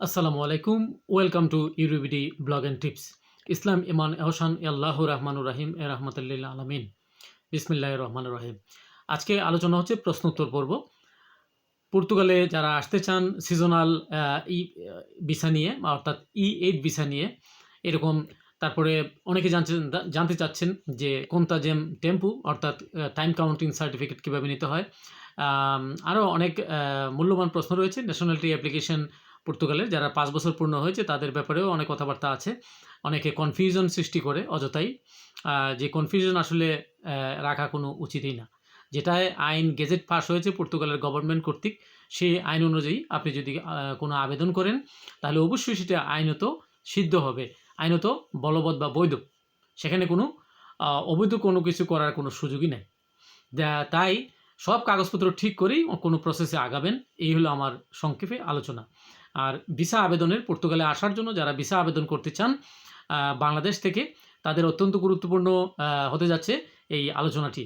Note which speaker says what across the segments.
Speaker 1: আসসালামু আলাইকুম। Welcome to ইউরিবিডি ব্লগ অ্যান্ড টিপস। ইসলাম ইমান এহসান আল্লাহ রহমানুর রাহিম এ রহমতুল্লিল আলমিন। বিসমিল্লাহ রহমান রহিম। আজকে আলোচনা হচ্ছে প্রশ্ন উত্তর পর্ব। পর্তুগালে যারা আসতে চান সিজনাল ই ভিসা নিয়ে, অর্থাৎ E8 ভিসা নিয়ে এরকম। তারপরে অনেকে জানতে চাচ্ছেন যে কোনতাজেম টেম্পু অর্থাৎ টাইম কাউন্টিং সার্টিফিকেট কীভাবে নিতে হয়। আরও অনেক মূল্যবান প্রশ্ন রয়েছে। ন্যাশনালিটি অ্যাপ্লিকেশন পর্তুগালের যারা 5 বছর পূর্ণ হয়েছে তাদের ব্যাপারেও অনেক কথাবার্তা আছে। অনেকে কনফিউশন সৃষ্টি করে অযথাই, যে কনফিউশন আসলে রাখা কোনো উচিতই না। যেটায় আইন গেজেট পাস হয়েছে পর্তুগালের গভর্নমেন্ট কর্তৃক, সেই আইন অনুযায়ী আপনি যদি কোনো আবেদন করেন তাহলে অবশ্যই সেটা আইনত সিদ্ধ হবে, আইনত বলবৎ বা বৈধ। সেখানে কোনো অবৈধ কোনো কিছু করার কোনো সুযোগই নেই। তাই সব কাগজপত্র ঠিক করেই কোনো প্রসেসে আগাবেন। এই হলো আমার সংক্ষেপে আলোচনা। আর ভিসা আবেদনের, পর্তুগালে আসার জন্য যারা ভিসা আবেদন করতে চান বাংলাদেশ থেকে, তাদের অত্যন্ত গুরুত্বপূর্ণ হতে যাচ্ছে এই আলোচনাটি।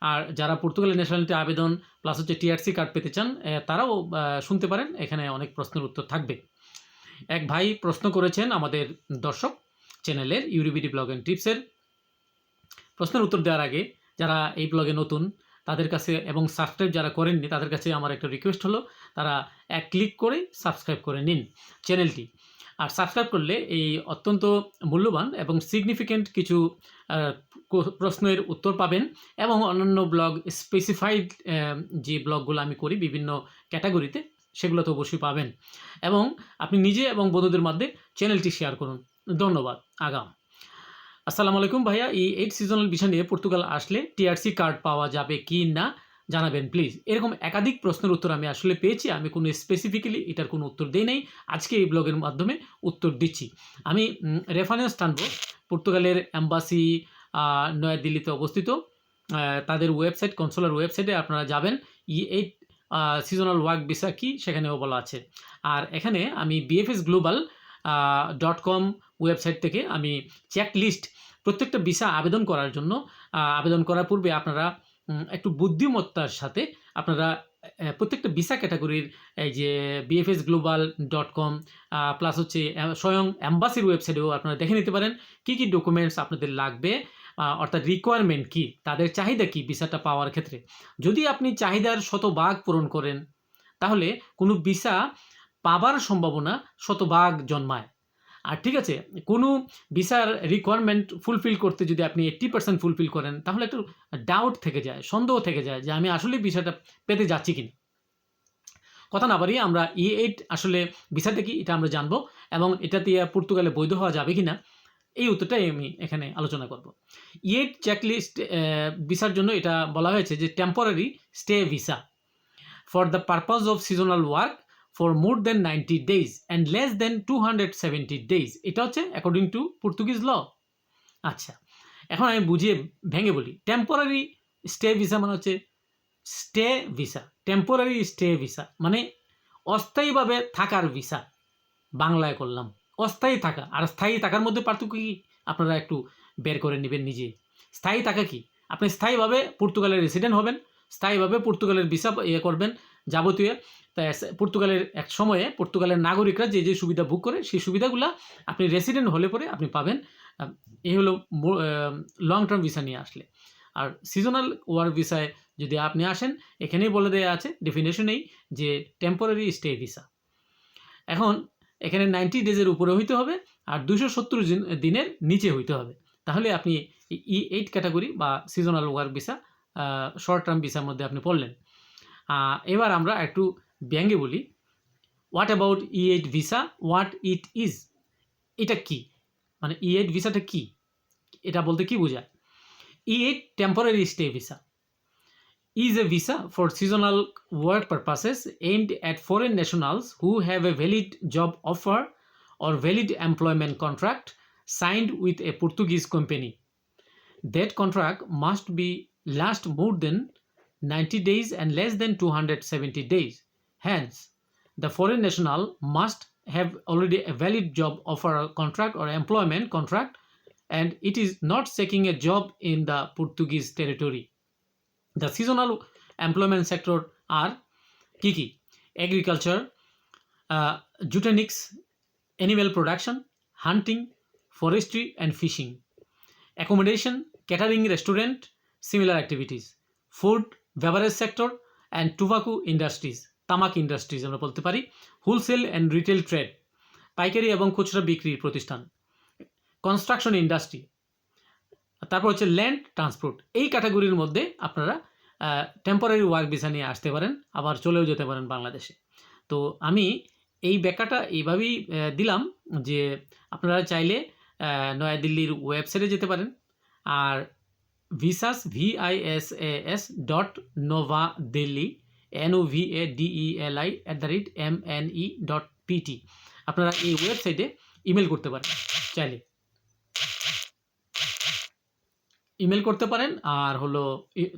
Speaker 1: আর যারা পর্তুগালের ন্যাশনালিটি আবেদন প্লাস হচ্ছে টিআরসি কার্ড পেতে চান, তারাও শুনতে পারেন, এখানে অনেক প্রশ্নের উত্তর থাকবে। এক ভাই প্রশ্ন করেছেন আমাদের দর্শক চ্যানেলের ইউরিবিডি ব্লগ অ্যান্ড টিপসের। প্রশ্নের উত্তর দেওয়ার আগে যারা এই ব্লগে নতুন তাদের কাছে এবং সাবস্ক্রাইব যারা করেননি তাদের কাছে আমার একটা রিকোয়েস্ট হলো, তারা এক ক্লিক করে সাবস্ক্রাইব করে নিন চ্যানেলটি। আর সাবস্ক্রাইব করলে এই অত্যন্ত মূল্যবান এবং সিগনিফিক্যান্ট কিছু প্রশ্নের উত্তর পাবেন, এবং অন্যান্য ব্লগ স্পেসিফাইড যে ব্লগগুলো আমি করি বিভিন্ন ক্যাটাগরিতে, সেগুলো তো অবশ্যই পাবেন। এবং আপনি নিজে এবং বন্ধুদের মধ্যে চ্যানেলটি শেয়ার করুন। ধন্যবাদ। আগাম। আসসালামু আলাইকুম ভাইয়া, এই সিজনাল ভিসা নিয়ে পর্তুগাল আসলে টিআরসি কার্ড পাওয়া যাবে কি না জানাবেন প্লিজ। এরকম একাধিক প্রশ্নের উত্তর আমি আসলে পেয়েছি, আমি কোনো স্পেসিফিক্যালি এটার কোনো উত্তর দেই নাই। আজকে এই ব্লগের মাধ্যমে উত্তর দিচ্ছি। আমি রেফারেন্স টানব পর্তুগালের অ্যাম্বাসি নয়াদিল্লিতে অবস্থিত, তাদের ওয়েবসাইট, কনসুলার ওয়েবসাইটে আপনারা যাবেন। E8 সিজনাল ওয়ার্ক ভিসা কি সেখানেও বলা আছে। আর এখানে আমি bfsglobal.com ওয়েবসাইট থেকে আমি চেক লিস্ট, প্রত্যেকটা ভিসা আবেদন করার জন্য আবেদন করার পূর্বে আপনারা একটু বুদ্ধিমত্তার সাথে আপনারা প্রত্যেকটা ভিসা ক্যাটাগরির এই যে bfsglobal.com প্লাস হচ্ছে স্বয়ং অ্যাম্বাসির ওয়েবসাইটেও আপনারা দেখে নিতে পারেন কী কী ডকুমেন্টস আপনাদের লাগবে, অর্থাৎ রিকোয়ারমেন্ট কী, তাদের চাহিদা কী ভিসাটা পাওয়ার ক্ষেত্রে। যদি আপনি চাহিদার শতভাগ পূরণ করেন তাহলে কোনো ভিসা পাবার সম্ভাবনা শতভাগ জন্মায়। আর ঠিক আছে, কোনো ভিসার রিকোয়ারমেন্ট ফুলফিল করতে যদি আপনি 80% ফুলফিল করেন তাহলে একটু ডাউট থেকে যায়, সন্দেহ থেকে যায় যে আমি আসলে ভিসাটা পেতে যাচ্ছি কিনা। কথা না বাড়িয়ে আমরা E8 আসলে ভিসাটা কি এটা আমরা জানবো, এবং এটা দিয়ে পর্তুগালে বৈধ হওয়া যাবে কিনা এই উত্তরটাই আমি এখানে আলোচনা করব। E8 চেকলিস্ট ভিসার জন্য এটা বলা হয়েছে যে temporary stay visa for the purpose of seasonal work for more than 90 days and less than 270 days। এটা হচ্ছে অ্যাকর্ডিং টু পর্তুগিজ ল। আচ্ছা, এখন আমি বুঝিয়ে ভেঙে বলি। টেম্পোরারি স্টে ভিসা মানে হচ্ছে stay visa. Temporary stay visa মানে অস্থায়ীভাবে থাকার ভিসা। বাংলায় করলাম অস্থায়ী থাকা, আর স্থায়ী থাকার মধ্যে পার্থক্য কী আপনারা একটু বের করে নেবেন নিজে। স্থায়ী থাকা কি, আপনি স্থায়ীভাবে পর্তুগালের রেসিডেন্ট হবেন, স্থায়ীভাবে পর্তুগালের ভিসা করবেন যাবতীয়। তাই পর্তুগালের এক সময়ে পর্তুগালের নাগরিকরা যে যে সুবিধা ভোগ করে সেই সুবিধাগুলো আপনি রেসিডেন্ট হলে পরে আপনি পাবেন। এই হলো লং টার্ম ভিসা নিয়ে আসলে। আর সিজনাল ওয়ার্ক ভিসায় যদি আপনি আসেন, এখানেই বলে দেওয়া আছে ডেফিনেশনেই যে টেম্পোরারি স্টে ভিসা। এখন এখানে 90 ডেজের উপরে হইতে হবে আর 270 দিনের নিচে হইতে হবে, তাহলে আপনি E8 ক্যাটাগরি বা seasonal work visa, short term ভিসার মধ্যে আপনি পড়লেন। এবার আমরা একটু ব্যঙ্গে বলি, what about E8 visa, what it is. এটা কি, মানে E8 ভিসাটা কি, এটা বলতে কি বোঝায়। E8 temporary stay visa is a visa for seasonal work purposes aimed at foreign nationals who have a valid job offer or valid employment contract signed with a Portuguese company. That contract must be last more than 90 days and less than 270 days. Hence, the foreign national must have already a valid job offer contract or employment contract, and it is not seeking a job in the Portuguese territory. The seasonal employment sector are কি কি: agriculture, eugenics, animal production, hunting, forestry and fishing, accommodation, catering, restaurant, similar activities, food, beverage sector and tobacco industries, তামাক industries আমরা বলতে পারি, wholesale and retail trade, পাইকারি এবং খুচরা বিক্রির প্রতিষ্ঠান, কনস্ট্রাকশন ইন্ডাস্ট্রি, তারপর হচ্ছে ল্যান্ড ট্রান্সপোর্ট। এই ক্যাটাগরির মধ্যে আপনারা টেম্পোরারি ওয়ার্ক ভিসা নিয়ে আসতে পারেন, আবার চলেও যেতে পারেন বাংলাদেশে। তো আমি এই ব্যাখ্যাটা এইভাবেই দিলাম যে আপনারা চাইলে নয়াদিল্লির ওয়েবসাইটে যেতে পারেন, আর ভিসাস VISAS.NOVADELHI NOVADELI@MNE.PT আপনারা এই ওয়েবসাইটে ইমেল করতে পারেন, চাইলে ইমেল করতে পারেন। আর হলো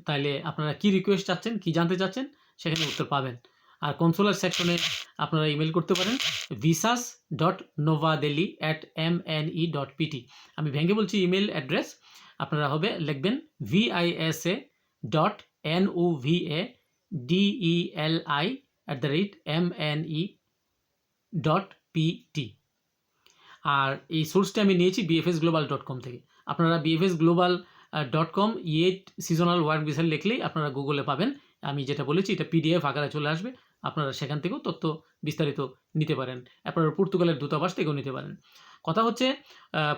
Speaker 1: তাইলে আপনারা কি রিকোয়েস্ট চাচ্ছেন, কি জানতে চাচ্ছেন, সেখানে উত্তর পাবেন। আর কনসুলার সেকশনে আপনারা ইমেল করতে পারেন visas.novadelhi@mne.pt। আমি ভেঙে বলছি ইমেল অ্যাড্রেস, আপনারা লিখবেন visas.novadelhi@mne.pt। আর এই সোর্সটা আমি নিয়েছি bfsglobal.com থেকে। আপনারা bfsglobal.com সিজনাল ওয়ার্ক ভিসা লিখলেই আপনারা গুগলে পাবেন। আমি যেটা বলেছি এটা PDF আকারে চলে আসবে, আপনারা সেখান থেকেও তথ্য বিস্তারিত নিতে পারেন। আপনারা পর্তুগালের দূতাবাস থেকেও নিতে পারেন। কথা হচ্ছে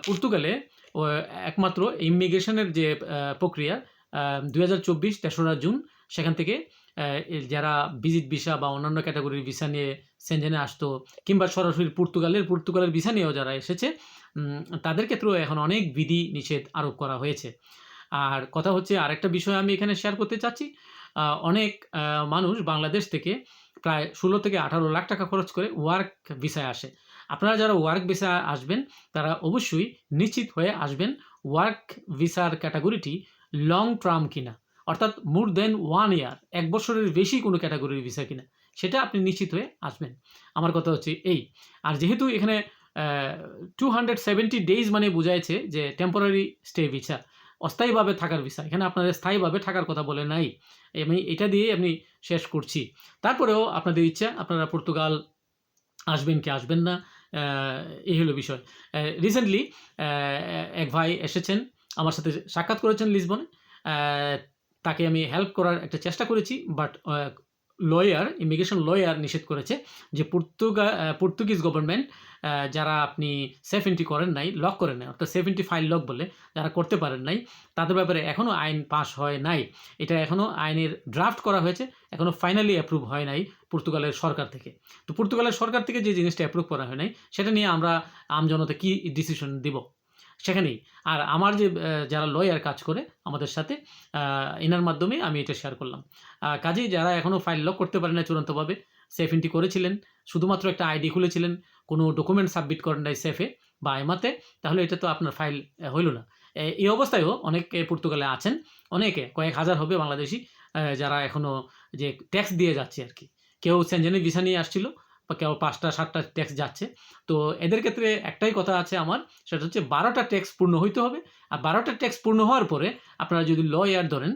Speaker 1: পর্তুগালে একমাত্র ইমিগ্রেশনের যে প্রক্রিয়া 2024 3রা জুন সেখান থেকে যারা ভিজিট ভিসা বা অন্যান্য ক্যাটাগরির ভিসা নিয়ে সেনজেনে আসতো, কিংবা সরাসরি পর্তুগালের ভিসা নিয়েও যারা এসেছে, তাদের ক্ষেত্রেও এখন অনেক বিধি নিষেধ আরোপ করা হয়েছে। আর কথা হচ্ছে আরেকটা বিষয় আমি এখানে শেয়ার করতে চাচ্ছি, অনেক মানুষ বাংলাদেশ থেকে প্রায় 16 থেকে 18 লাখ টাকা খরচ করে ওয়ার্ক ভিসায় আসে। আপনারা যারা ওয়ার্ক ভিসা আসবেন তারা অবশ্যই নিশ্চিত হয়ে আসবেন ওয়ার্ক ভিসার ক্যাটাগরিটি লং টার্ম কিনা, অর্থাৎ মোর দেন 1 ইয়ার, 1 বছরের বেশি কোনো ক্যাটাগরির ভিসা কিনা, সেটা আপনি নিশ্চিত হয়ে আসবেন। আমার কথা হচ্ছে এই। আর যেহেতু এখানে 270 ডেজ মানে বোঝাইছে যে টেম্পোরারি স্টে ভিসা, অস্থায়ীভাবে থাকার ভিসা, এখানে আপনাদের স্থায়ীভাবে থাকার কথা বলে নাই। আমি এটা দিয়েই আমি শেষ করছি। তারপরেও আপনাদের ইচ্ছা, আপনারা পর্তুগাল আসবেন কি আসবেন না, এই হলো বিষয়। রিসেন্টলি এক ভাই এসেছেন, আমার সাথে সাক্ষাৎ করেছেন লিসবনে। তাকে আমি হেল্প করার একটা চেষ্টা করেছি, বাট ইমিগ্রেশন লয়ার নিষেধ করেছে যে পর্তুগিজ গভর্নমেন্ট যারা আপনি সেফ এন্ট্রি করেন নাই, লক করেন নাই, অর্থাৎ সেফ এন্ট্রি ফাইল লক বলে যারা করতে পারেন নাই, তাদের ব্যাপারে এখনও আইন পাস হয় নাই। এটা এখনও আইনের ড্রাফট করা হয়েছে, এখনও ফাইনালি অ্যাপ্রুভ হয় নাই পর্তুগালের সরকার থেকে। তো পর্তুগালের সরকার থেকে যে জিনিসটা অ্যাপ্রুভ করা হয় নাই, সেটা নিয়ে আমরা আমজনতা কী ডিসিশন দিব সেখানেই। আর আমার যে যারা লয়ার কাজ করে আমাদের সাথে, এনার মাধ্যমে আমি এটা শেয়ার করলাম। কাজেই যারা এখনও ফাইল লক করতে পারেন না চূড়ান্তভাবে, সেফ এন্ট্রি করেছিলেন, শুধুমাত্র একটা আইডি খুলেছিলেন, কোনো ডকুমেন্ট সাবমিট করেন নাই সেফে বা আইমাতে, তাহলে এটা তো আপনার ফাইল হইল না। এই অবস্থায়ও অনেকে পর্তুগালে আছেন, অনেকে কয়েক হাজার হবে বাংলাদেশি, যারা এখনও যে ট্যাক্স দিয়ে যাচ্ছে আর কি। কেউ সেনজেনের ভিসা নিয়ে আসছিল, বা কেউ 5টা 7টা ট্যাক্স যাচ্ছে। তো এদের ক্ষেত্রে একটাই কথা আছে আমার, সেটা হচ্ছে 12টা ট্যাক্স পূর্ণ হইতে হবে। আর 12টা ট্যাক্স পূর্ণ হওয়ার পরে আপনারা যদি লয়ার ধরেন,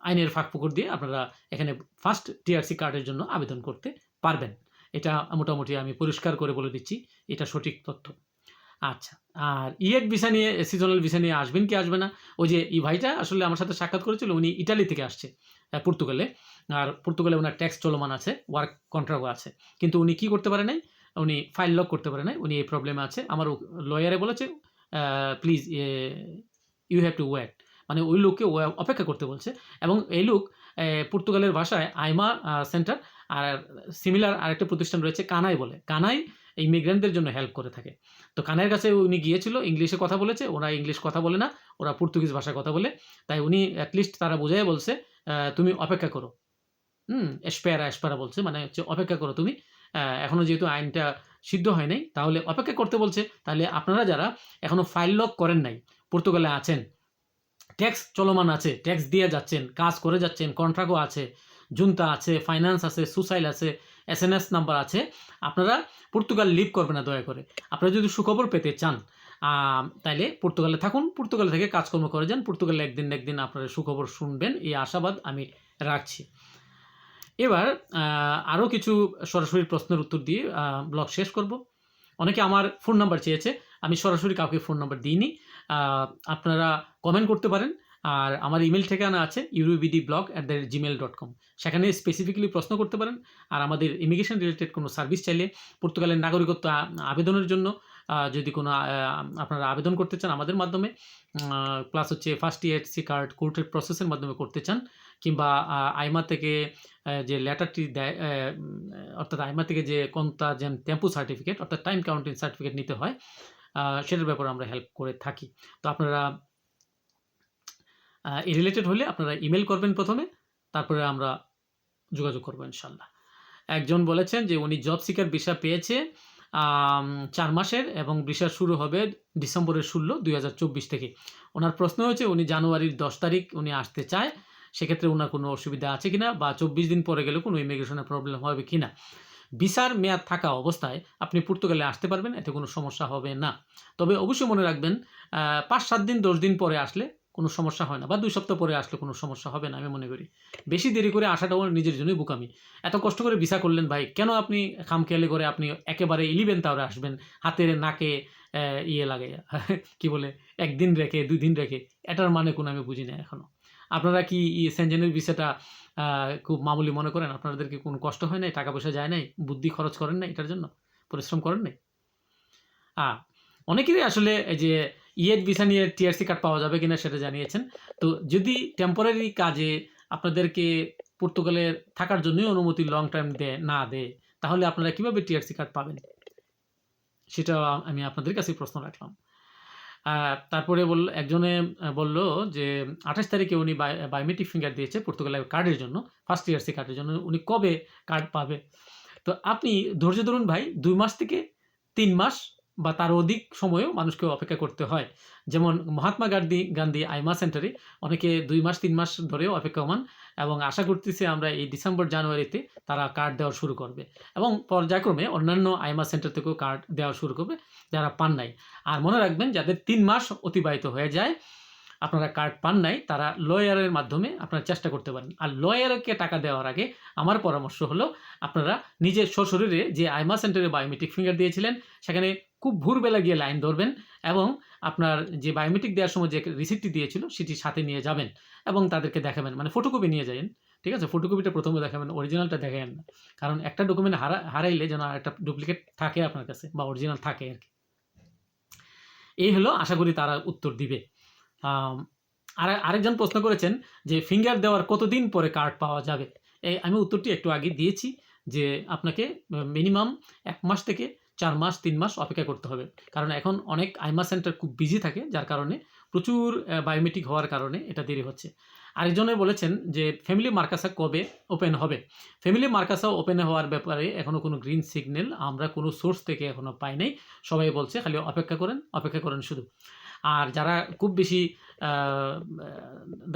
Speaker 1: আইনের ফাঁকফোকর দিয়ে আপনারা এখানে ফার্স্ট টিআরসি কার্ডের জন্য আবেদন করতে পারবেন। এটা মোটামুটি আমি পরিষ্কার করে বলে দিচ্ছি, এটা সঠিক তথ্য। আচ্ছা, আর ইএড ভিসা নিয়ে, সিজনাল ভিসা নিয়ে আসবেন কি আসবে না, ওই যে এই ভাইটা আসলে আমার সাথে সাক্ষাৎ করেছিল, উনি ইটালি থেকে আসছে পর্তুগালে। আর পর্তুগালে ওনার ট্যাক্স চলমান আছে, ওয়ার্ক কন্ট্রাক্টও আছে, কিন্তু উনি কি করতে পারে নাই, উনি ফাইল লক করতে পারে নাই, উনি এই প্রবলেমে আছে। আমার লয়ারে বলেছে please you have to wait, মানে ওই লোককে অপেক্ষা করতে বলছে। এবং এই লোক পর্তুগালের ভাষায় আইমা সেন্টার আর সিমিলার আরেকটা প্রতিষ্ঠান রয়েছে কানাই বলে, কানাই ইমিগ্রেন্টদের জন্য হেল্প করে থাকে। তো কানাইয়ের কাছে উনি গিয়েছিল, ইংলিশে কথা বলেছে, ওরা ইংলিশ কথা বলে না, ওরা পর্তুগিজ ভাষায় কথা বলে, তাই উনি অ্যাটলিস্ট তারা বোঝাই বলছে তুমি অপেক্ষা করো, এসপেরা বলছে, মানে হচ্ছে অপেক্ষা করো তুমি, এখনও যেহেতু আইনটা সিদ্ধ হয় নাই, তাহলে অপেক্ষা করতে বলছে। তাহলে আপনারা যারা এখনও ফাইল লক করেন নাই, পর্তুগালে আছেন, ট্যাক্স চলমান আছে, ট্যাক্স দিয়ে যাচ্ছেন, কাজ করে যাচ্ছেন, কন্ট্রাক্টও আছে, জুনতা আছে, ফাইন্যান্স আছে, সুসাইল আছে, SNS নাম্বার আছে, আপনারা পর্তুগাল লিভ করবেন না দয়া করে। আপনারা যদি সুখবর পেতে চান তাইলে পর্তুগালে থাকুন, পর্তুগাল থেকে কাজকর্ম করে যান, পর্তুগালে একদিন আপনারা সুখবর শুনবেন, এই আশাবাদ আমি রাখছি। এবার আরও কিছু সরাসরি প্রশ্নের উত্তর দিয়ে ব্লগ শেষ করব। অনেকে আমার ফোন নাম্বার চেয়েছে, আমি সরাসরি কাউকে ফোন নাম্বার দিইনি। আপনারা কমেন্ট করতে পারেন। আর আমার ইমেল ঠিকানা আছে urubdblog@gmail.com, সেখানে স্পেসিফিক্যালি প্রশ্ন করতে পারেন। আর আমাদের ইমিগ্রেশন রিলেটেড কোনো সার্ভিস চাইলে, পর্তুগালের নাগরিকত্ব আবেদনের জন্য যদি কোনো আপনারা আবেদন করতে চান আমাদের মাধ্যমে, প্লাস হচ্ছে ফার্স্ট ইএসসি কার্ড কোর্টের প্রসেসের মাধ্যমে করতে চান, কিংবা আইমা থেকে যে লেটারটি দেয়, অর্থাৎ আইমা থেকে যে কোনটা যেন টেম্পো সার্টিফিকেট অর্থাৎ টাইম কাউন্টিং সার্টিফিকেট নিতে হয়, সেটার ব্যাপারে আমরা হেল্প করে থাকি। তো আপনারা এই রিলেটেড হলে আপনারা ইমেল করবেন প্রথমে, তারপরে আমরা যোগাযোগ করবো ইনশাল্লাহ। একজন বলেছেন যে উনি জব সিকার ভিসা পেয়েছে 4 মাসের, এবং ভিসা শুরু হবে ডিসেম্বরের 16, 2024 থেকে। ওনার প্রশ্ন হচ্ছে উনি জানুয়ারির 10 তারিখ উনি আসতে চায়, সেক্ষেত্রে ওনার কোনো অসুবিধা আছে কিনা, বা 24 দিন পরে গেলে কোনো ইমিগ্রেশনের প্রবলেম হবে কিনা। ভিসার মেয়াদ থাকা অবস্থায় আপনি পর্তুগালে আসতে পারবেন, এতে কোনো সমস্যা হবে না। তবে অবশ্যই মনে রাখবেন 5-7 দিন 10 দিন পরে আসলে কোনো সমস্যা হয় না, বা 2 সপ্তাহ পরে আসলে কোনো সমস্যা হবে না আমি মনে করি। বেশি দেরি করে আসাটাও নিজের জন্যই বোকামি। এত কষ্ট করে ভিসা করলেন ভাই, কেন আপনি খামখেয়ালি করে আপনি একেবারে 11th আওয়ারে আসবেন, হাতের নাকে ইয়ে লাগাইয়া কি বলে 1 দিন রেখে 2 দিন রেখে, এটার মানে কোনো আমি বুঝি না এখনো। আপনারা কি সেনজেনের ভিসাটা খুব মামুলি মনে করেন? আপনাদের কি কোনো কষ্ট হয় নাই? টাকা পয়সা যায় নাই? বুদ্ধি খরচ করেন নাই এটার জন্য? পরিশ্রম করেন নাই? অনেকেরই আসলে এই যে ইএড ভিসা নিয়ে টিআরসি কার্ড পাওয়া যাবে কিনা সেটা জানিয়েছেন। তো যদি টেম্পোরারি কাজে আপনাদেরকে পর্তুগালে থাকার জন্যই অনুমতি লং টার্ম না দেয়, তাহলে আপনারা কিভাবে টিআরসি কার্ড পাবেন? সেটা আমি আপনাদের কাছে প্রশ্ন রাখলাম। তারপরে একজনে বলল যে 28 তারিখে উনি বায়োমেট্রিক ফিঙ্গার দিয়েছে পর্তুগালের কার্ডের জন্য, ফার্স্ট টিআরসি কার্ডের জন্য। উনি কবে কার্ড পাবে? তো আপনি ধৈর্য ধরুন ভাই, 2 মাস থেকে 3 মাস বা তার অধিক সময়ও মানুষকে অপেক্ষা করতে হয়। যেমন মহাত্মা গান্ধী আইমা সেন্টারে অনেকে 2 মাস 3 মাস ধরেও অপেক্ষমান, এবং আশা করতেছি আমরা এই ডিসেম্বর জানুয়ারিতে তারা কার্ড দেওয়া শুরু করবে, এবং পর্যায়ক্রমে অন্যান্য আইমা সেন্টার থেকেও কার্ড দেওয়া শুরু করবে যারা পান নাই। আর মনে রাখবেন, যাদের 3 মাস অতিবাহিত হয়ে যায় আপনারা কার্ড পান নাই, তারা লয়ারের মাধ্যমে আপনারা চেষ্টা করতে পারেন। আর লয়ারকে টাকা দেওয়ার আগে আমার পরামর্শ হলো, আপনারা নিজের সশরীরে যে আইমা সেন্টারে বায়োমেট্রিক ফিঙ্গার দিয়েছিলেন সেখানে খুব ভোরবেলা গিয়ে লাইন ধরবেন, এবং আপনার যে বায়োমেট্রিক দেওয়ার সময় যে রিসিপ্টটি দিয়েছিল সেটি সাথে নিয়ে যাবেন, এবং তাদেরকে দেখাবেন, মানে ফটোকপি নিয়ে যাবেন। ঠিক আছে, ফটোকপিটা প্রথমে দেখাবেন, অরিজিনালটা দেখাবেন না, কারণ একটা ডকুমেন্ট হারাইলে যেন একটা ডুপ্লিকেট থাকে আপনার কাছে, বা অরিজিনাল থাকে আর কি। এই হলো, আশা করি তারা উত্তর দিবে। আরেকজন প্রশ্ন করেছেন যে ফিঙ্গার দেওয়ার কতদিন পরে কার্ড পাওয়া যাবে? আমি উত্তরটি একটু আগে দিয়েছি, যে আপনাকে মিনিমাম 1 মাস থেকে 4 মাস 3 মাস অপেক্ষা করতে হবে, কারণ এখন অনেক আইমা সেন্টার খুব বিজি থাকে, যার কারণে প্রচুর বায়োমেট্রিক হওয়ার কারণে এটা দেরি হচ্ছে। আরেকজনে বলেছেন যে ফ্যামিলি মার্কাসা কবে ওপেন হবে? ফ্যামিলি মার্কাসা ওপেন হওয়ার ব্যাপারে এখনও কোনো গ্রিন সিগন্যাল আমরা কোনো সোর্স থেকে এখনও পাই নাই। সবাই বলছে খালি অপেক্ষা করেন শুধু। আর যারা খুব বেশি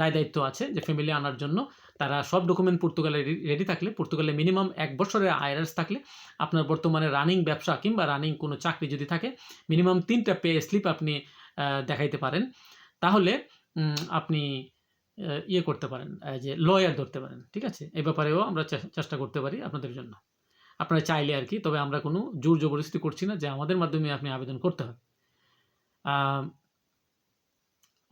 Speaker 1: দায়িত্ব আছে যে ফ্যামিলি আনার জন্য, তারা সব ডকুমেন্ট পর্তুগালে রেডি থাকলে, পর্তুগালে মিনিমাম 1 বছরের আইআরএস থাকলে, আপনার বর্তমানে রানিং ব্যবসা কিংবা রানিং কোনো চাকরি যদি থাকে, মিনিমাম 3টা পে স্লিপ আপনি দেখাইতে পারেন, তাহলে আপনি ইয়ে করতে পারেন, যে লয়ার ধরতে পারেন। ঠিক আছে, এই ব্যাপারেও আমরা চেষ্টা করতে পারি আপনাদের জন্য, আপনারা চাইলে আর কি। তবে আমরা কোনো জোর জবরদস্তি করছি না যে আমাদের মাধ্যমে আপনি আবেদন করতে হবে।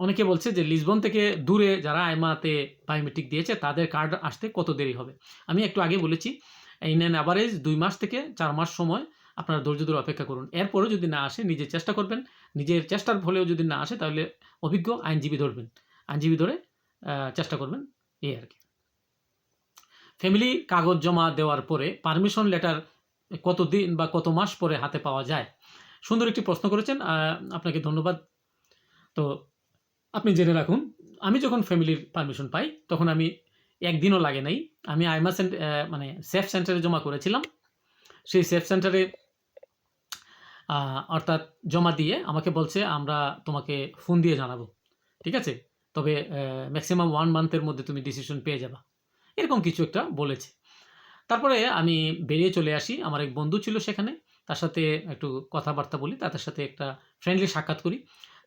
Speaker 1: অনেকে বলছে যে লিসবন থেকে দূরে যারা আইমাতে বায়োমেট্রিক দিয়েছে তাদের কার্ড আসতে কত দেরি হবে? আমি একটু আগে বলেছি, ইন অ্যান অ্যাভারেজ 2 মাস থেকে 4 মাস সময় আপনারা ধৈর্য ধরে অপেক্ষা করুন। এরপরেও যদি না আসে, নিজের চেষ্টা করবেন, নিজের চেষ্টার ফলেও যদি না আসে, তাহলে অভিজ্ঞ আইনজীবী ধরবেন, আইনজীবী ধরে চেষ্টা করবেন, এই আর কি। ফ্যামিলি কাগজ জমা দেওয়ার পরে পারমিশন লেটার কত দিন বা কত মাস পরে হাতে পাওয়া যায়? সুন্দর একটি প্রশ্ন করেছেন, আপনাকে ধন্যবাদ। তো আপনি জেনে রাখুন, আমি যখন ফ্যামিলির পারমিশন পাই তখন আমি 1 দিনও লাগে নাই, আমি আইমা মানে সেফ সেন্টারে জমা করেছিলাম। সেই সেফ সেন্টারে অর্থাৎ জমা দিয়ে আমাকে বলছে আমরা তোমাকে ফোন দিয়ে জানাবো, ঠিক আছে, তবে ম্যাক্সিমাম 1 মান্থের মধ্যে তুমি ডিসিশন পেয়ে যাবা, এরকম কিছু একটা বলেছে। তারপরে আমি বেরিয়ে চলে আসি, আমার এক বন্ধু ছিল সেখানে, তার সাথে একটু কথাবার্তা বলি, তাদের সাথে একটা ফ্রেন্ডলি সাক্ষাৎ করি।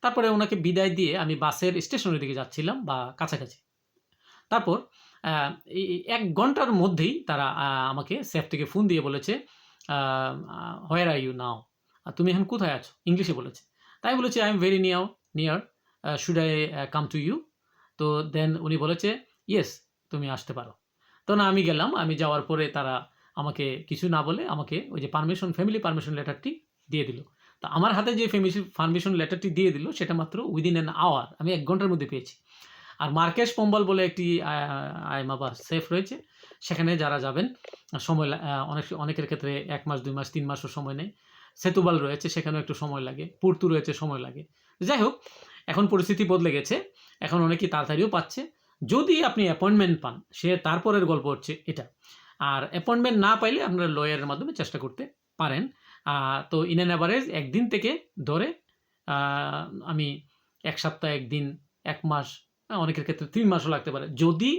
Speaker 1: তারপরে ওনাকে বিদায় দিয়ে আমি বাসের স্টেশনের দিকে যাচ্ছিলাম, বা কাছাকাছি। তারপর এই 1 ঘন্টার মধ্যেই তারা আমাকে সেফ থেকে ফোন দিয়ে বলেছে, হোয়ার আর ইউ নাও? তুমি এখন কোথায় আছো, ইংলিশে বলেছে। তাই বলেছি I am very near, should I come to you? তো দেন উনি বলেছে ইয়েস, তুমি আসতে পারো। তো না, আমি গেলাম। আমি যাওয়ার পরে তারা আমাকে কিছু না বলে আমাকে ওই যে ফ্যামিলি পারমিশন লেটারটি দিয়ে দিল। তো আমার হাতে যে ফ্যামিলি পারমিশন লেটারটি দিয়ে দিল সেটা মাত্র উইদিন অ্যান আওয়ার, আমি 1 ঘন্টার মধ্যে পেয়েছি। আর মার্কেশ পম্বল বলে একটি আইমা বা সেফ রয়েছে, সেখানে যারা যাবেন সময় অনেকের ক্ষেত্রে 1 মাস 2 মাস 3 মাসও সময় নেয়। সেতুবাল রয়েছে, সেখানেও একটু সময় লাগে। পুর্তু রয়েছে, সময় লাগে। যাই হোক, এখন পরিস্থিতি বদলে গেছে। এখন অনেকেই তাড়াতাড়িও পাচ্ছে। যদি আপনি অ্যাপয়েন্টমেন্ট পান, তারপরের গল্প হচ্ছে এটা। আর অ্যাপয়েন্টমেন্ট না পাইলে আপনারা লয়ারের মাধ্যমে চেষ্টা করতে পারেন। তো ইন অ্যান অ্যাভারেজ 1 দিন থেকে ধরে আমি 1 সপ্তাহ, 1 দিন, 1 মাস, অনেকের ক্ষেত্রে 3 মাসও লাগতে পারে। যদি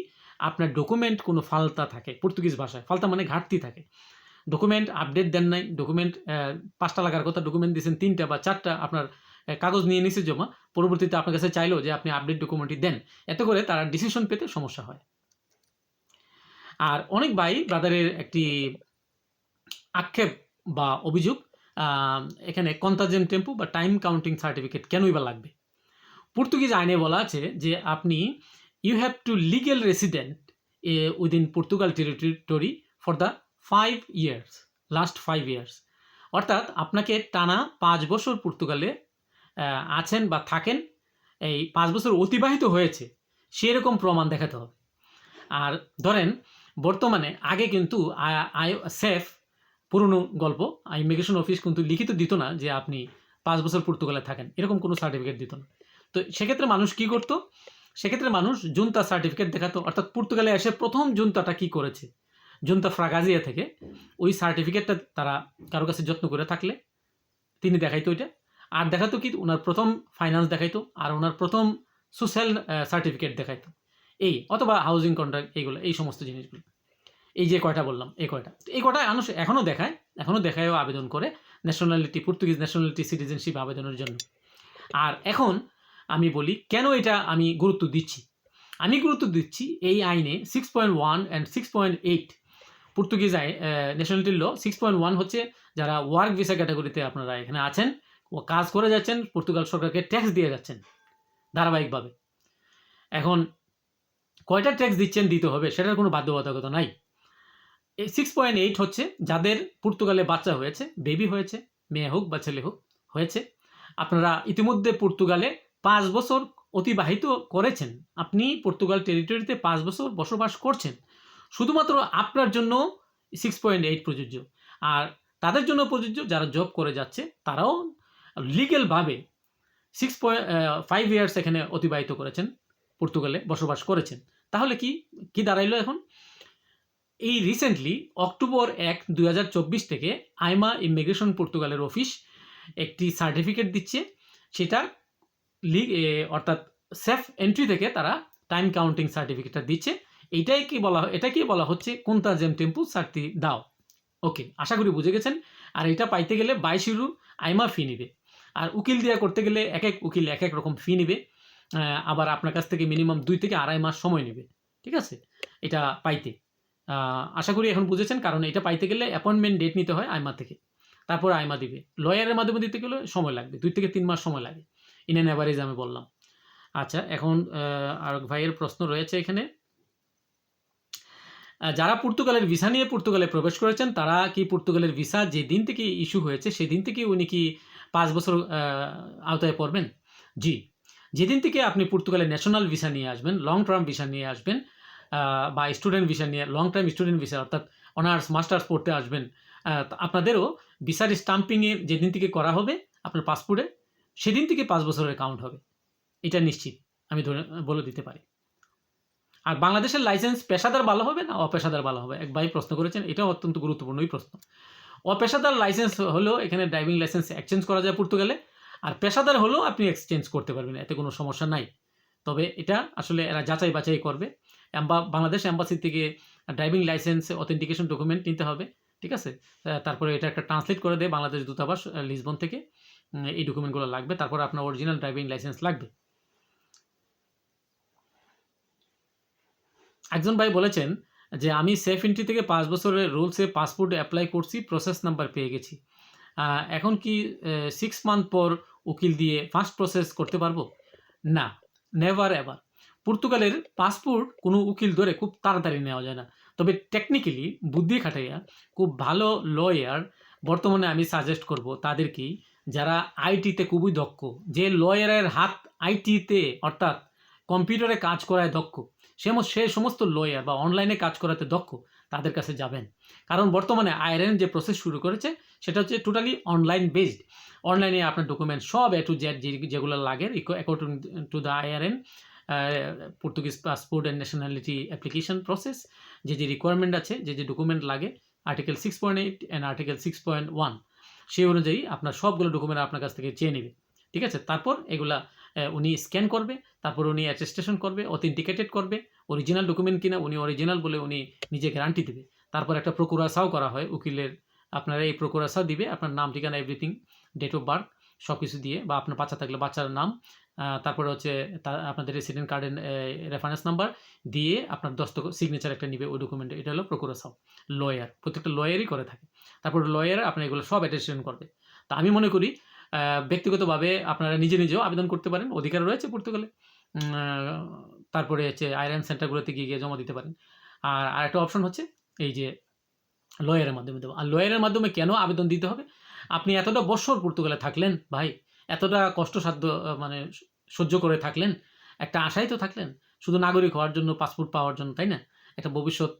Speaker 1: আপনার ডকুমেন্ট কোনো ফালতা থাকে, পর্তুগিজ ভাষায় ফালতা মানে ঘাটতি থাকে। ডকুমেন্ট আপডেট দেন নাই, ডকুমেন্ট 5টা লাগার কথা ডকুমেন্ট দিয়েছেন 3টা বা 4টা, আপনার কাগজ নিয়ে নিছে জমা, পরবর্তীতে আপনার কাছে চাইলো যে আপনি আপডেট ডকুমেন্টটি দেন। এতে করে তারা ডিসিশন পেতে সমস্যা হয়। আর অনেক ভাই ব্রাদারের একটি আক্ষেপ বা অভিযোগ, এখানে কন্তাজেম টেম্পু বা টাইম কাউন্টিং সার্টিফিকেট কেনই বা লাগবে? পর্তুগিজ আইনে বলা আছে যে আপনি you have to legal resident within Portugal territory for the 5 years, last 5 years. অর্থাৎ আপনাকে টানা 5 বছর পর্তুগালে আছেন বা থাকেন, এই 5 বছর অতিবাহিত হয়েছে সেরকম প্রমাণ দেখাতে হবে। আর ধরেন বর্তমানে, আগে কিন্তু সেফ পুরনো গল্প, ইমিগ্রেশন অফিস কিন্তু লিখিত দিত না যে আপনি 5 বছর পর্তুগালে থাকেন, এরকম কোনো সার্টিফিকেট দিত না। তো সেক্ষেত্রে মানুষ কি করতো? সেক্ষেত্রে মানুষ জুনতা সার্টিফিকেট দেখাতো। অর্থাৎ পর্তুগালে এসে প্রথম জুনতাটা কি করেছে, জুনতা ফ্রাগাজিয়া থেকে ওই সার্টিফিকেটটা তারা কারো কাছে যত্ন করে থাকলে তিনি দেখাইতো ওইটা। আর দেখাতো কি, ওনার প্রথম ফাইন্যান্স দেখাইতো, আর ওনার প্রথম সোশ্যাল সার্টিফিকেট দেখাইতো, এই অথবা হাউজিং কন্ট্রাক্ট, এইগুলো, এই সমস্ত জিনিসগুলো। এই যে কয়টা বললাম, এই কয়টা মানুষ এখনও দেখায়ও আবেদন করে ন্যাশনালিটি, পর্তুগিজ ন্যাশনালিটি সিটিজেনশিপ আবেদনের জন্য। আর এখন আমি বলি কেন এটা আমি গুরুত্ব দিচ্ছি। আমি গুরুত্ব দিচ্ছি এই আইনে 6.1 অ্যান্ড 6.8 পর্তুগিজ ন্যাশনালিটির ল। 6.1 হচ্ছে যারা ওয়ার্ক ভিসা ক্যাটাগরিতে আপনারা এখানে আছেন ও কাজ করে যাচ্ছেন, পর্তুগাল সরকারকে ট্যাক্স দিয়ে যাচ্ছেন ধারাবাহিকভাবে। এখন কয়টা ট্যাক্স দিচ্ছেন, দিতে হবে, সেটার কোনো বাধ্যবাধকতা নাই। এই 6.8 হচ্ছে যাদের পর্তুগালে বাচ্চা হয়েছে, বেবি হয়েছে, মেয়ে হোক বা ছেলে হোক, হয়েছে। আপনারা ইতিমধ্যে পর্তুগালে 5 বছর অতিবাহিত করেছেন, আপনি পর্তুগাল টেরিটরিতে 5 বছর বসবাস করছেন, শুধুমাত্র আপনার জন্য 6.8 প্রযোজ্য। আর তাদের জন্য প্রযোজ্য যারা জব করে যাচ্ছে, তারাও লিগেলভাবে 5 ইয়ার্স এখানে অতিবাহিত করেছেন, পর্তুগালে বসবাস করেছেন। তাহলে কি দাঁড়াইলো এখন? এই রিসেন্টলি অক্টোবর 1, 2024 থেকে আইমা ইমিগ্রেশন পর্তুগালের অফিস একটি সার্টিফিকেট দিচ্ছে, সেটা অর্থাৎ সেফ এন্ট্রি থেকে তারা টাইম কাউন্টিং সার্টিফিকেটটা দিচ্ছে। এটাকে বলা হচ্ছে কন্তাজেম টেম্পু সার্টি দাও। ওকে, আশা করি বুঝে গেছেন। আর এটা পাইতে গেলে 22 ইউরো আইমা ফি নিবে। আর উকিল দিয়া করতে গেলে এক উকিল এক রকম ফি নিবে। আবার আপনার কাছ থেকে মিনিমাম 2 থেকে 2.5 মাস সময় নেবে। ঠিক আছে, এটা পাইতে। আশা করি এখন বুঝেছেন, কারণ এটা পাইতে গেলে অ্যাপয়েন্টমেন্ট ডেট নিতে হয় আইমা থেকে, তারপর আইমা দিবে। লয়ারের মাধ্যমে দিতে গেলে সময় লাগবে, 2 থেকে 3 মাস সময় লাগে, ইন অ্যান অ্যাভারেজ আমি বললাম। আচ্ছা, এখন আর ভাইয়ের প্রশ্ন রয়েছে এখানে, যারা পর্তুগালের ভিসা নিয়ে পর্তুগালে প্রবেশ করেছেন, তারা কি পর্তুগালের ভিসা যেদিন থেকে ইস্যু হয়েছে সেদিন থেকে উনি কি 5 বছর আওতায় পড়বেন? জি, যেদিন থেকে আপনি পর্তুগালের ন্যাশনাল ভিসা নিয়ে আসবেন, লং টার্ম ভিসা নিয়ে আসবেন, বা স্টুডেন্ট ভিসা নিয়ে, লং টার্ম স্টুডেন্ট ভিসা অর্থাৎ অনার্স মাস্টার্স পড়তে আসবেন, আপনাদেরও ভিসার স্টাম্পিংয়ে যেদিন থেকে করা হবে আপনার পাসপোর্টে, সেদিন থেকে 5 বছরের কাউন্ট হবে, এটা নিশ্চিত আমি বলে দিতে পারি। আর বাংলাদেশের লাইসেন্স পেশাদার ভালো হবে না অপেশাদার ভালো হবে? এক ভাই প্রশ্ন করেছেন, এটাও অত্যন্ত গুরুত্বপূর্ণই প্রশ্ন। অপেশাদার লাইসেন্স হলেও এখানে ড্রাইভিং লাইসেন্স এক্সচেঞ্জ করা যায় পর্তুগালে, আর পেশাদার হলেও আপনি এক্সচেঞ্জ করতে পারবেন, এতে কোনো সমস্যা নাই। তবে এটা আসলে এরা যাচাই বাছাই করবে। বাংলাদেশ এম্বাসি থেকে ড্রাইভিং লাইসেন্স অথেন্টিকেশন ডকুমেন্ট নিতে হবে, ঠিক আছে? তারপরে এটা একটা ট্রান্সলেট করে দেয় বাংলাদেশ দূতাবাস লিসবন থেকে, এই ডকুমেন্টগুলো লাগবে, তারপরে আপনার অরিজিনাল ড্রাইভিং লাইসেন্স লাগবে। একজন ভাই বলেছেন যে আমি সেফ এন্ট্রি থেকে 5 বছরের রুলসে পাসপোর্ট অ্যাপ্লাই করছি, প্রসেস নাম্বার পেয়ে গেছি, এখন কি 6 মান্থ পর উকিল দিয়ে ফার্স্ট প্রসেস করতে পারবো? না, নেভার এভার। পর্তুগালের পাসপোর্ট কোনো উকিল ধরে খুব তাড়াতাড়ি নেওয়া যায় না। তবে টেকনিক্যালি বুদ্ধি খাটাইয়া খুব ভালো লয়ার বর্তমানে আমি সাজেস্ট করব তাদেরকেই, যারা আইটিতে খুবই দক্ষ। যে লয়ারের হাত আইটিতে অর্থাৎ কম্পিউটারে কাজ করায় দক্ষ, সে সমস্ত লয়ার বা অনলাইনে কাজ করাতে দক্ষ, তাদের কাছে যাবেন। কারণ বর্তমানে আইআরএন যে প্রসেস শুরু করেছে সেটা হচ্ছে টোটালি অনলাইন বেসড। অনলাইনে আপনার ডকুমেন্ট সব A to Z যেগুলো লাগে according to the আইআরএন, Portuguese passport and nationality application process, যে রিকোয়ারমেন্ট আছে, যে ডকুমেন্ট লাগে, আর্টিকেল 6.8 অ্যান্ড আর্টিকেল 6.1, সেই অনুযায়ী আপনার সবগুলো ডকুমেন্ট আপনার কাছ থেকে চেয়ে নেবে। ঠিক আছে? তারপর এগুলা উনি স্ক্যান করবে, তারপর উনি অ্যাটেস্টেশন করবে, অথেন্টিকেটেড করবে, অরিজিনাল ডকুমেন্ট কিনা উনি অরিজিনাল বলে উনি নিজে গ্যারান্টি দেবে। তারপর একটা প্রকুরাসাও করা হয় উকিলের, আপনারা এই প্রকুরাসাও দিবে আপনার নাম, ঠিকানা, এভরিথিং, ডেট অফ বার্থ সব কিছু দিয়ে, বা আপনার বাচ্চা থাকলে বাচ্চার নাম, তারপরে হচ্ছে আপনাদের রেসিডেন্ট কার্ডের রেফারেন্স নাম্বার দিয়ে আপনার সিগনেচার একটা নিবে ওই ডকুমেন্টে। এটা হলো প্রকুরাসাও। লয়ার, প্রত্যেকটা লয়ারই করে থাকে। তারপর লয়ার আপনার এগুলো সব অ্যাটেস্টেশন করবে। তা আমি মনে করি ব্যক্তিগতভাবে আপনারা নিজেও আবেদন করতে পারেন, অধিকার রয়েছে পর্তুগালে। তারপরে হচ্ছে আইআরএন সেন্টারগুলোতে গিয়ে জমা দিতে পারেন। আর আরেকটা অপশন হচ্ছে এই যে লয়ারের মাধ্যমে দেবো। আর লয়ারের মাধ্যমে কেন আবেদন দিতে হবে? আপনি এতটা বৎসর পর্তুগালে থাকলেন ভাই, এতটা কষ্টসাধ্য মানে সহ্য করে থাকলেন, একটা আশায় তো থাকলেন শুধু নাগরিক হওয়ার জন্য, পাসপোর্ট পাওয়ার জন্য, তাই না? একটা ভবিষ্যৎ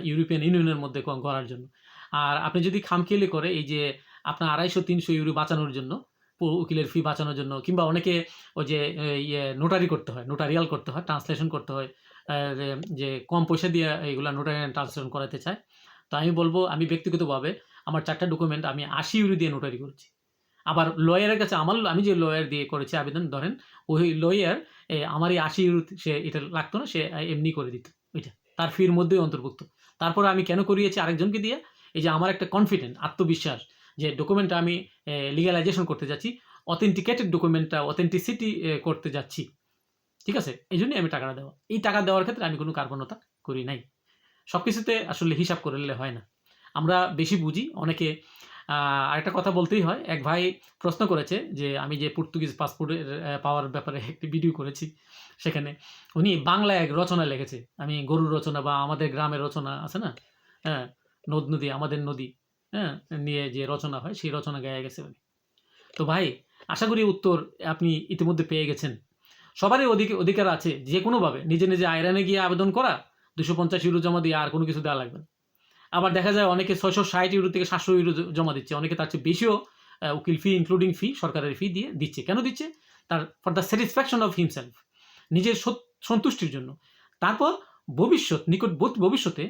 Speaker 1: ইউরোপিয়ান ইউনিয়নের মধ্যে গড়ার জন্য। আর আপনি যদি খামখেয়ালি করে এই যে আপনার 250-300 ইউরো বাঁচানোর জন্য, উকিলের ফি বাঁচানোর জন্য, কিংবা অনেকে ওই যে নোটারি করতে হয়, নোটারিয়াল করতে হয়, ট্রান্সলেশন করতে হয়, যে কম পয়সা দিয়ে এইগুলা নোটারিয়াল ট্রান্সলেশন করাতে চায়। তো আমি বলব, আমি ব্যক্তিগতভাবে আমার 4টা ডকুমেন্ট আমি 80 ইউরো দিয়ে নোটারি করেছি। আবার লয়ারের কাছে আমি যে লয়ার দিয়ে করেছি আবেদন, ধরেন ওই লয়ার আমার এই 80 ইউরো সে এটা লাগতো না, সে এমনি করে দিত ওইটা, তার ফির মধ্যেই অন্তর্ভুক্ত। তারপরে আমি কেন করিয়েছি আরেকজনকে দিয়ে? এই যে আমার একটা কনফিডেন্ট, আত্মবিশ্বাস, যে ডকুমেন্টটা আমি লিগ্যালাইজেশন করতে যাচ্ছি, অথেন্টিকেটেড ডকুমেন্টটা অথেন্টিসিটি করতে যাচ্ছি। ঠিক আছে? এইজন্যই আমি টাকাটা দেওয়া। এই টাকা দেওয়ার ক্ষেত্রে আমি কোনো কার্পণ্যতা করি নাই। সবকিছুতে আসলে হিসাব করলে হয় না। আমরা বেশি বুঝি অনেকে। আরেকটা কথা বলতেই হয়। এক ভাই প্রশ্ন করেছে যে আমি যে পর্তুগিজ পাসপোর্টের পাওয়ার ব্যাপারে একটি ভিডিও করেছি। সেখানে উনি বাংলায় এক রচনা লিখেছে। আমি গরুর রচনা বা আমাদের গ্রামের রচনা আছে না? হ্যাঁ, নদ-নদী, আমাদের নদী, হ্যাঁ? নিয়ে যে রচনা হয় সেই রচনা গায়ে গেছে উনি। তো ভাই, আশা করি উত্তর আপনি ইতিমধ্যে পেয়ে গেছেন। সবারই অধিকার আছে যেকোনোভাবে নিজে আইরানে গিয়ে আবেদন করা, 250 ইউরো জমা দিয়ে আর কোনো কিছু দেওয়া লাগবে না। আবার দেখা যায় অনেকে 660 ইউরো থেকে 700 ইউরো জমা দিচ্ছে। অনেকে তার চেয়ে বেশিও উকিল ফি ইনক্লুডিং ফি, সরকারের ফি দিয়ে দিচ্ছে। কেন দিচ্ছে? তার for the satisfaction of himself, নিজের সন্তুষ্টির জন্য। তারপর নিকট ভবিষ্যতে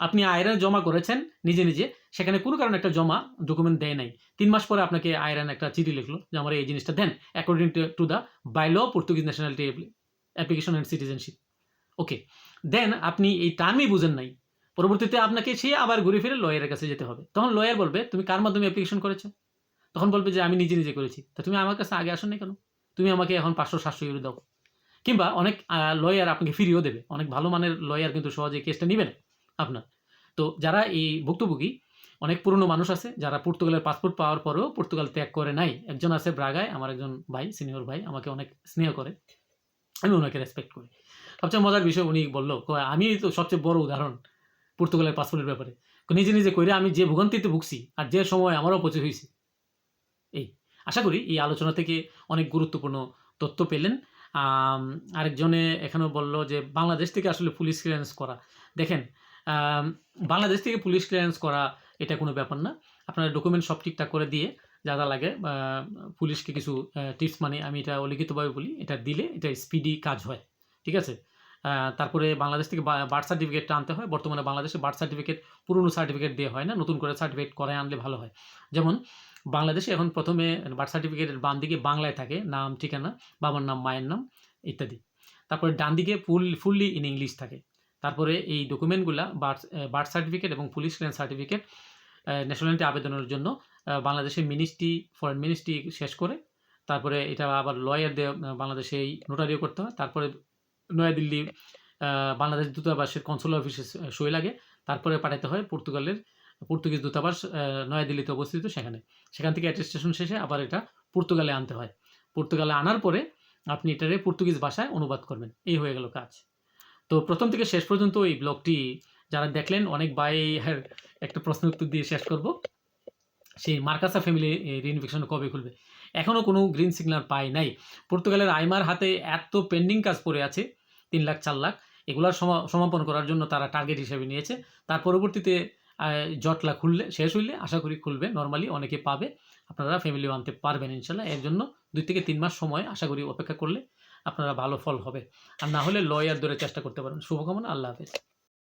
Speaker 1: আপনি আয়রন জমা করেছেন নিজে, সেখানে কোনো কারণে একটা জমা ডকুমেন্ট দেয় নাই। 3 মাস পরে আপনাকে আয়রন একটা চিঠি লিখলো যে আমার এই জিনিসটা then according to the by law Portuguese nationality application and citizenship. Okay, then আপনি এই টার্মই বুঝেন নাই। পরবর্তীতে আপনাকে সে আবার ঘুরে ফিরে লয়ারের কাছে যেতে হবে। তখন লয়ার বলবে, "তুমি কার মাধ্যমে অ্যাপ্লিকেশন করেছো?" তখন বলবে যে, "আমি নিজে করেছি।" "তা তুমি আমার কাছে আগে আসোনি কেন? তুমি আমাকে এখন 500-700 ইউরো দাও।" কিংবা অনেক লয়ার আপনাকে ফিরিয়েও দেবে। অনেক ভালো মানের লয়ার কিন্তু সহজে কেসটা নিবে না আপনার। তো যারা এই ভুক্তভোগী, অনেক পুরনো মানুষ আছে যারা পর্তুগালের পাসপোর্ট পাওয়ার পরেও পর্তুগাল ত্যাগ করে নাই। একজন আছে ব্রাগায়, আমার একজন ভাই, সিনিয়র ভাই, আমাকে অনেক স্নেহ করে। আমি উনাকে রেসপেক্ট করি। সবচেয়ে মজার বিষয় উনি বলল, "আমি তো সবচেয়ে বড় উদাহরণ পর্তুগালের পাসপোর্টের ব্যাপারে। নিজে কইরা আমি যে ভোগান্তিতে ভুগছি আর যে সময় আমারও অপচয় হইছে।" এই। আশা করি এই আলোচনা থেকে অনেক গুরুত্বপূর্ণ তথ্য পেলেন। আরেকজনে এখানেও বলল যে বাংলাদেশ থেকে আসলে পুলিশ ক্লিয়ারেন্স করা। দেখেন, আম বাংলাদেশ থেকে পুলিশ ক্লিয়ারেন্স করা এটা কোনো ব্যাপার না। আপনার ডকুমেন্ট সব ঠিকঠাক করে দিয়ে যা লাগে পুলিশকে কিছু টিপস, মানে আমি এটা লিখিতভাবে বলি, এটা দিলে এটা স্পিডি কাজ হয়। ঠিক আছে? তারপরে বাংলাদেশ থেকে বার্থ সার্টিফিকেটটা আনতে হয়। বর্তমানে বাংলাদেশে বার্থ সার্টিফিকেট পুরনো সার্টিফিকেট দিয়ে হয় না। নতুন করে সার্টিফিকেট করায় আনলে ভালো হয়। যেমন বাংলাদেশে এখন ১ম এ বার্থ সার্টিফিকেটের বাম দিকে বাংলায় থাকে নাম, ঠিকানা, বাবার নাম, মায়ের নাম ইত্যাদি। তারপরে ডান দিকে ফুললি ইন ইংলিশ থাকে। তারপরে এই ডকুমেন্টগুলা বার্থ সার্টিফিকেট এবং পুলিশ ক্লিয়ারেন্স সার্টিফিকেট ন্যাশনালিটি আবেদনের জন্য বাংলাদেশের ফরেন মিনিস্ট্রি শেষ করে, তারপরে এটা আবার লয়ার দিয়ে বাংলাদেশেই নোটারিও করতে হয়। তারপরে নয়াদিল্লি বাংলাদেশ দূতাবাসের কনসুলার অফিসে সই লাগে। তারপরে পাঠাতে হয় পর্তুগালের পর্তুগিজ দূতাবাস নয়াদিল্লিতে অবস্থিত, সেখান থেকে অ্যাটেস্টেশন শেষে আবার এটা পর্তুগালে আনতে হয়। পর্তুগালে আনার পরে আপনি এটারে পর্তুগিজ ভাষায় অনুবাদ করবেন। এই হয়ে গেল কাজ। তো প্রথম থেকে শেষ পর্যন্ত এই ব্লগটি যারা দেখলেন, অনেক ভাইয়ের একটা প্রশ্ন উত্তর দিয়ে শেষ করব। সেই মার্কাসা ফ্যামিলি রিইনভেশন কবে খুলবে? এখনও কোনো গ্রিন সিগন্যাল পাই নাই। পর্তুগালের আইমার হাতে এত পেন্ডিং কাজ পড়ে আছে 3 লাখ 4 লাখ, এগুলার সমাপন করার জন্য তারা টার্গেট হিসেবে নিয়েছে। তার পরবর্তীতে জটলা শেষ হইলে আশা করি খুলবে, নরমালি অনেকে পাবে, আপনারা ফ্যামিলিও আনতে পারবেন ইনশাল্লাহ। এর জন্য 2 থেকে 3 মাস সময় আশা করি অপেক্ষা করলে আপনারা ভালো ফল হবে, আর না হলে লয়ার ধরে চেষ্টা করতে পারেন। শুভকামনা, আল্লাহ হাফেজ।